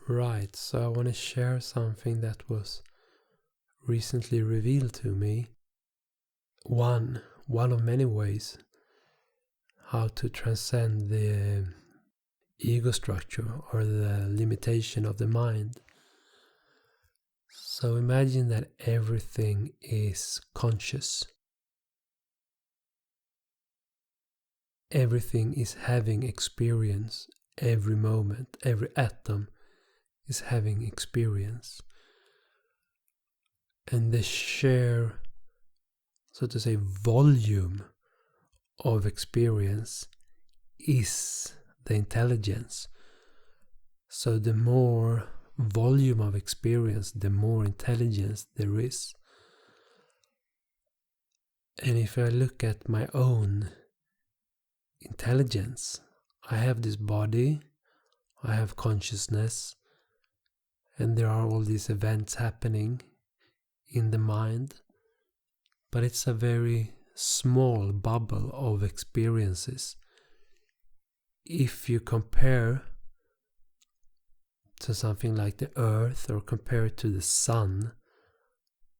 Right, so I want to share something that was recently revealed to me. One of many ways how to transcend the ego structure or the limitation of the mind. So imagine that everything is conscious. Everything is having experience. Every moment, every atom is having experience. And the sheer, so to say, volume of experience is the intelligence. So the more volume of experience, the more intelligence there is. And if I look at my own intelligence, I have this body, I have consciousness, and there are all these events happening in the mind, but it's a very small bubble of experiences. If you compare to something like the earth or compare it to the sun,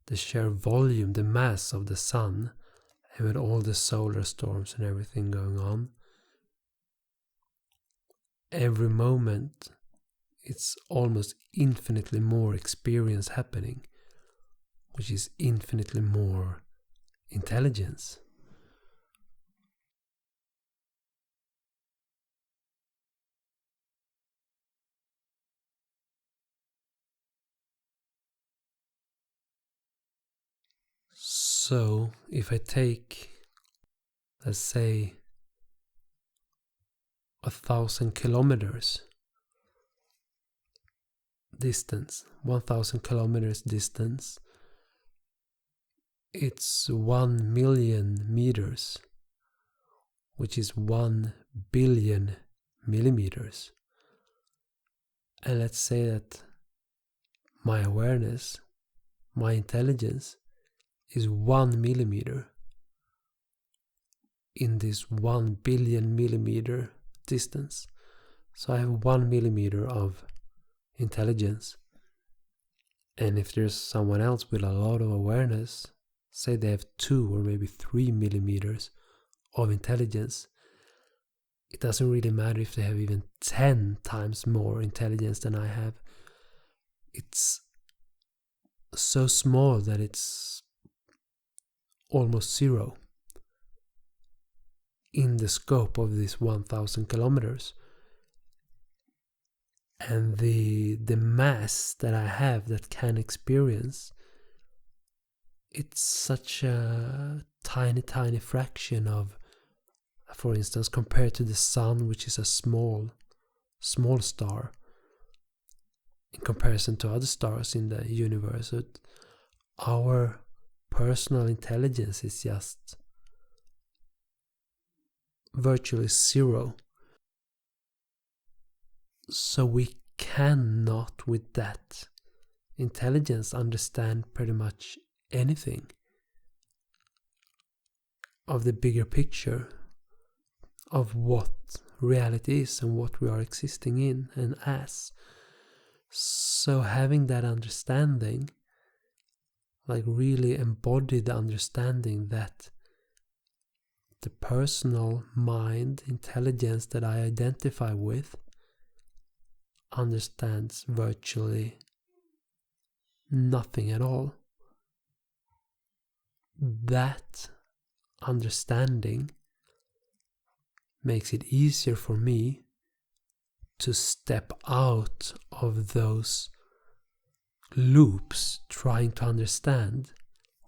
the sheer volume, the mass of the sun, and with all the solar storms and everything going on, every moment it's almost infinitely more experience happening, which is infinitely more intelligence. So if I take, let's say, 1,000 kilometers distance, 1,000 kilometers distance, it's 1 million meters, which is 1 billion millimeters. And let's say that my awareness, my intelligence, is 1 millimeter in this 1 billion millimeter distance. So I have 1 millimeter of intelligence. And if there's someone else with a lot of awareness, say they have 2 or maybe 3 millimeters of intelligence, it doesn't really matter if they have even 10 times more intelligence than I have. It's so small that it's almost zero in the scope of this 1,000 kilometers. And the mass that I have that can experience, it's such a tiny fraction of, for instance, compared to the sun, which is a small star in comparison to other stars in the universe. So our personal intelligence is just virtually zero. So we cannot, with that intelligence, understand pretty much anything of the bigger picture of what reality is and what we are existing in and as. So having that understanding, like really embody the understanding that the personal mind intelligence that I identify with understands virtually nothing at all. That understanding makes it easier for me to step out of those loops trying to understand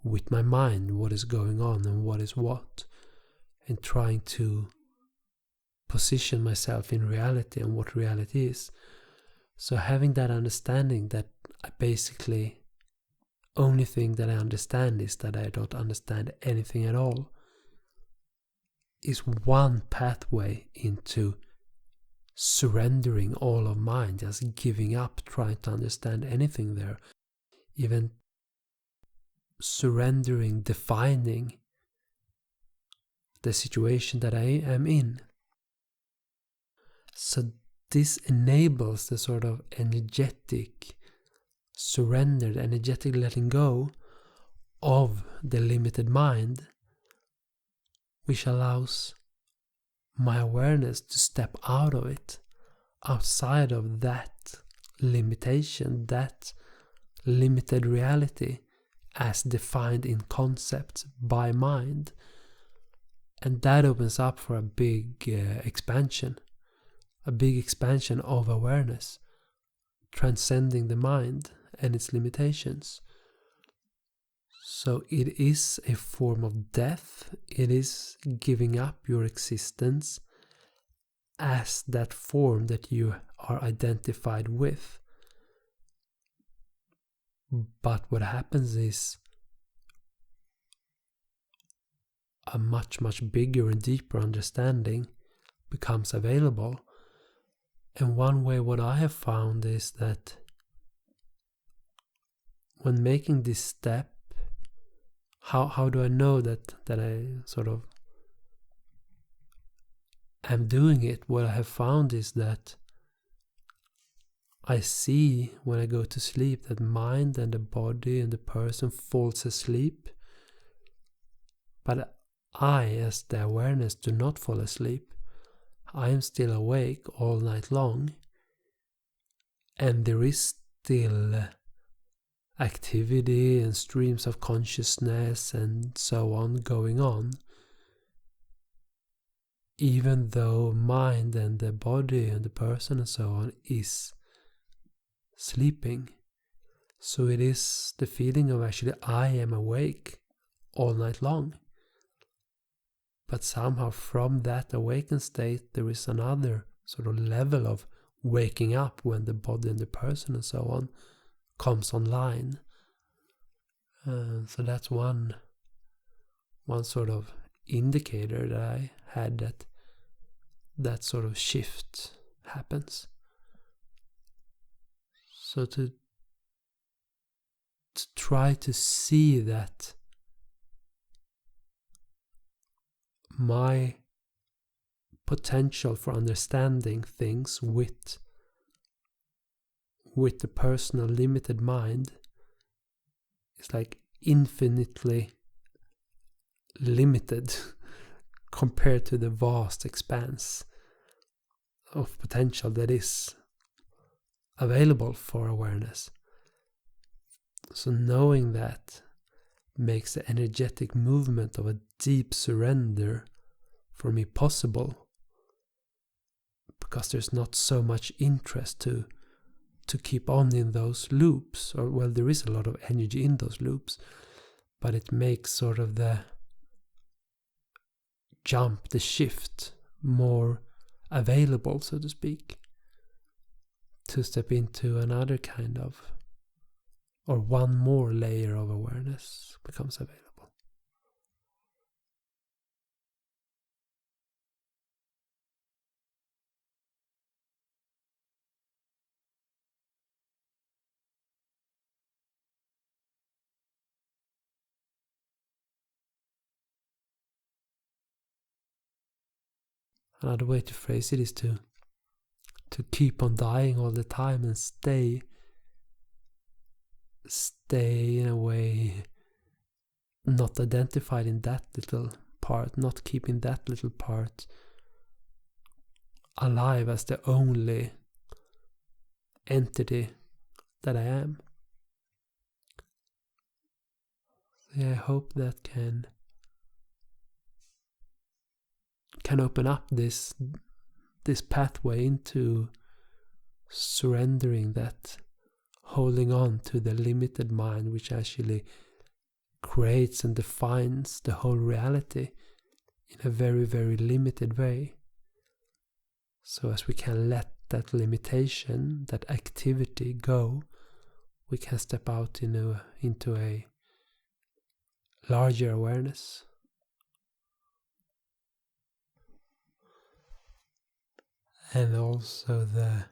with my mind what is going on and what is what, and trying to position myself in reality and what reality is. So having that understanding that I basically only thing that I understand is that I don't understand anything at all is one pathway into surrendering all of mind, just giving up trying to understand anything there, even surrendering, defining the situation that I am in. So this enables the sort of energetic surrender, the energetic letting go of the limited mind, which allows my awareness to step out of it, outside of that limitation, that limited reality as defined in concepts by mind. And that opens up for a big expansion of awareness, transcending the mind and its limitations. So it is a form of death. It is giving up your existence as that form that you are identified with. But what happens is a much, much bigger and deeper understanding becomes available. And one way what I have found is that when making this step, how do I know that I sort of am doing it? What I have found is that I see when I go to sleep that mind and the body and the person falls asleep, but I, as the awareness, do not fall asleep. I am still awake all night long, and there is still activity and streams of consciousness and so on going on, even though mind and the body and the person and so on is sleeping. So it is the feeling of actually I am awake all night long. But somehow from that awakened state there is another sort of level of waking up when the body and the person and so on comes online. So that's one sort of indicator that I had that sort of shift happens. So to try to see that my potential for understanding things with the personal limited mind is like infinitely limited compared to the vast expanse of potential that is available for awareness. So knowing that makes the energetic movement of a deep surrender for me possible, because there's not so much interest to keep on in those loops, or well, there is a lot of energy in those loops, but it makes sort of the jump, the shift more available, so to speak, to step into another kind of, or one more layer of awareness becomes available. Another way to phrase it is to keep on dying all the time and stay in a way not identified in that little part, not keeping that little part alive as the only entity that I am. Yeah, I hope that can open up this pathway into surrendering that holding on to the limited mind, which actually creates and defines the whole reality in a very, very limited way. So as we can let that limitation, that activity go, we can step out into a larger awareness. And also the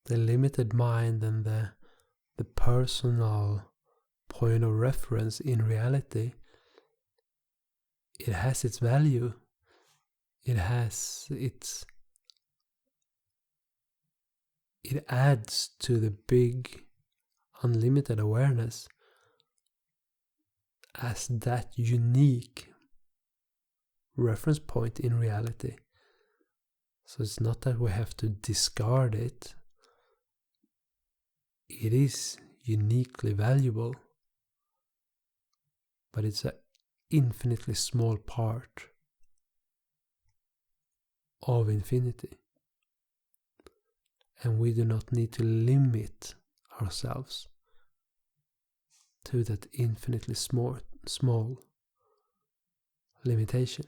limited mind and the personal point of reference in reality, it has its value. It has its it adds to the big unlimited awareness as that unique reference point in reality. So it's not that we have to discard it. It is uniquely valuable, but it's an infinitely small part of infinity. And we do not need to limit ourselves to that infinitely small limitation,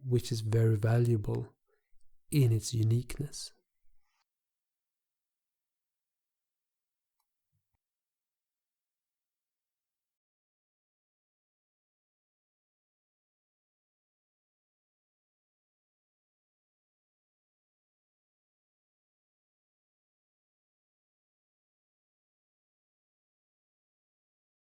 which is very valuable in its uniqueness.